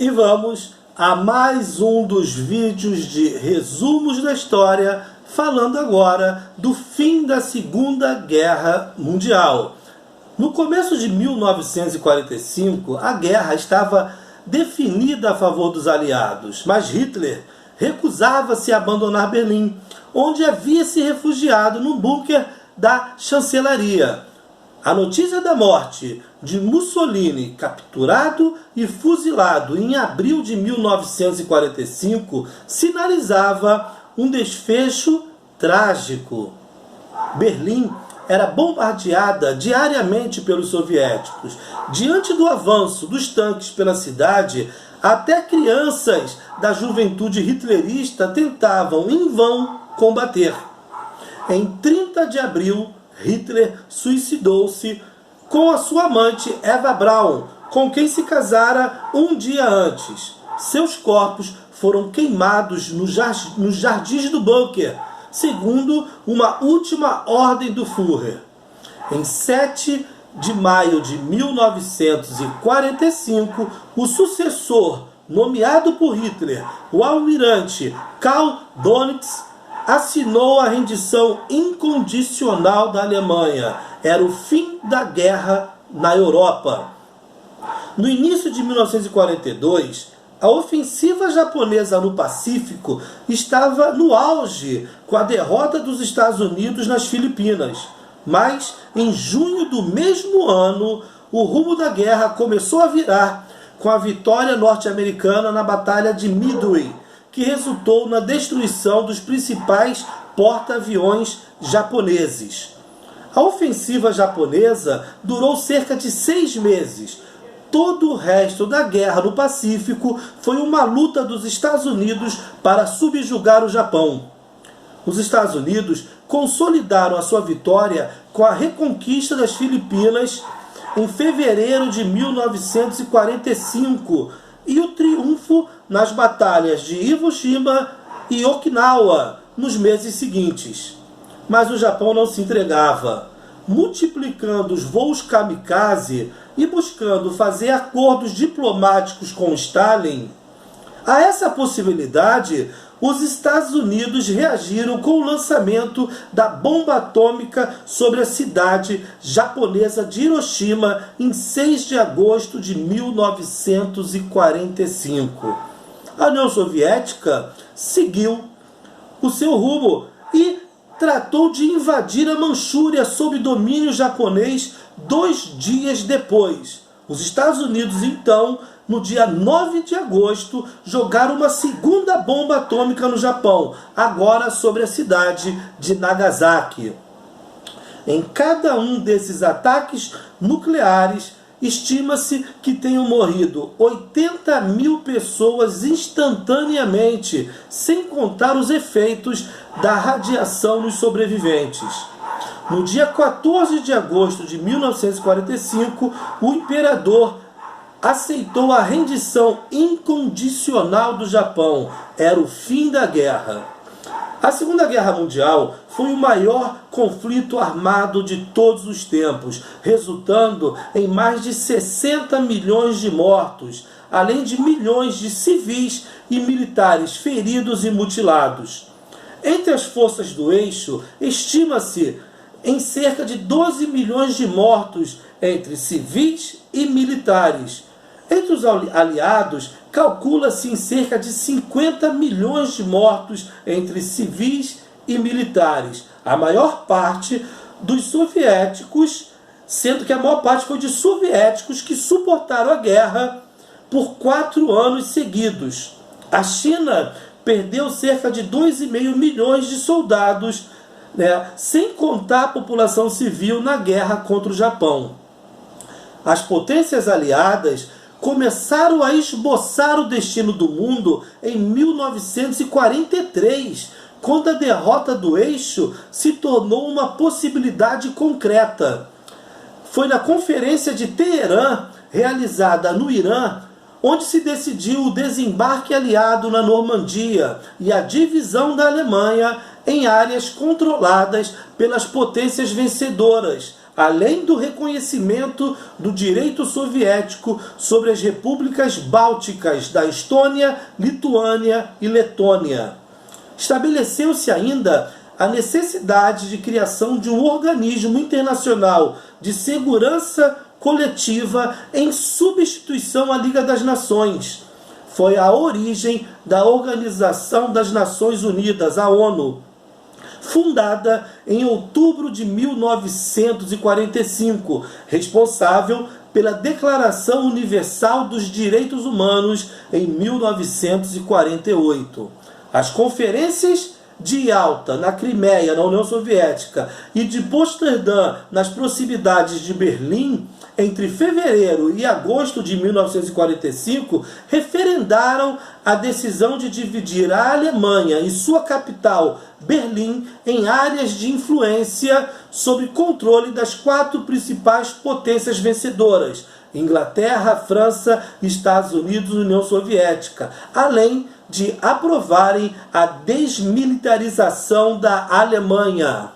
E vamos a mais um dos vídeos de resumos da história, falando agora do fim da Segunda Guerra Mundial. No começo de 1945, a guerra estava definida a favor dos aliados, mas Hitler recusava-se a abandonar Berlim, onde havia se refugiado no bunker da chancelaria. A notícia da morte de Mussolini, capturado e fuzilado em abril de 1945, sinalizava um desfecho trágico. Berlim era bombardeada diariamente pelos soviéticos. Diante do avanço dos tanques pela cidade, até crianças da juventude hitlerista tentavam em vão combater. Em 30 de abril, Hitler suicidou-se com a sua amante Eva Braun, com quem se casara um dia antes. Seus corpos foram queimados nos jardins do bunker, segundo uma última ordem do Führer. Em 7 de maio de 1945, o sucessor nomeado por Hitler, o almirante Karl Dönitz, assinou a rendição incondicional da Alemanha. Era o fim da guerra na Europa. No início de 1942, a ofensiva japonesa no Pacífico estava no auge com a derrota dos Estados Unidos nas Filipinas. Mas, em junho do mesmo ano, o rumo da guerra começou a virar com a vitória norte-americana na Batalha de Midway, que resultou na destruição dos principais porta-aviões japoneses. A ofensiva japonesa durou cerca de 6 meses. Todo o resto da guerra no Pacífico foi uma luta dos Estados Unidos para subjugar o Japão. Os Estados Unidos consolidaram a sua vitória com a reconquista das Filipinas em fevereiro de 1945 e o triunfo nas batalhas de Iwo Jima e Okinawa nos meses seguintes. Mas o Japão não se entregava, multiplicando os voos kamikaze e buscando fazer acordos diplomáticos com Stalin. A essa possibilidade, os Estados Unidos reagiram com o lançamento da bomba atômica sobre a cidade japonesa de Hiroshima em 6 de agosto de 1945. A União Soviética seguiu o seu rumo e tratou de invadir a Manchúria sob domínio japonês 2 dias depois. Os Estados Unidos, então, no dia 9 de agosto, jogaram uma segunda bomba atômica no Japão, agora sobre a cidade de Nagasaki. Em cada um desses ataques nucleares, estima-se que tenham morrido 80 mil pessoas instantaneamente, sem contar os efeitos da radiação nos sobreviventes. No dia 14 de agosto de 1945, o imperador aceitou a rendição incondicional do Japão. Era o fim da guerra. A Segunda Guerra Mundial foi o maior conflito armado de todos os tempos, resultando em mais de 60 milhões de mortos, além de milhões de civis e militares feridos e mutilados. Entre as forças do eixo, estima-se em cerca de 12 milhões de mortos entre civis e militares. Entre os aliados, calcula-se em cerca de 50 milhões de mortos entre civis e militares. A maior parte dos soviéticos, sendo que a maior parte foi de soviéticos que suportaram a guerra por 4 anos seguidos. A China perdeu cerca de 2,5 milhões de soldados, sem contar a população civil na guerra contra o Japão. As potências aliadas começaram a esboçar o destino do mundo em 1943, quando a derrota do eixo se tornou uma possibilidade concreta. Foi na Conferência de Teherã, realizada no Irã, onde se decidiu o desembarque aliado na Normandia e a divisão da Alemanha em áreas controladas pelas potências vencedoras, além do reconhecimento do direito soviético sobre as repúblicas bálticas da Estônia, Lituânia e Letônia. Estabeleceu-se ainda a necessidade de criação de um organismo internacional de segurança coletiva em substituição à Liga das Nações. Foi a origem da Organização das Nações Unidas, a ONU, fundada em outubro de 1945, responsável pela Declaração Universal dos Direitos Humanos em 1948. As conferências de Yalta, na Crimeia, na União Soviética, e de Potsdam, nas proximidades de Berlim, entre fevereiro e agosto de 1945, referendaram a decisão de dividir a Alemanha e sua capital, Berlim, em áreas de influência sob controle das 4 principais potências vencedoras: Inglaterra, França, Estados Unidos e União Soviética, além de aprovarem a desmilitarização da Alemanha.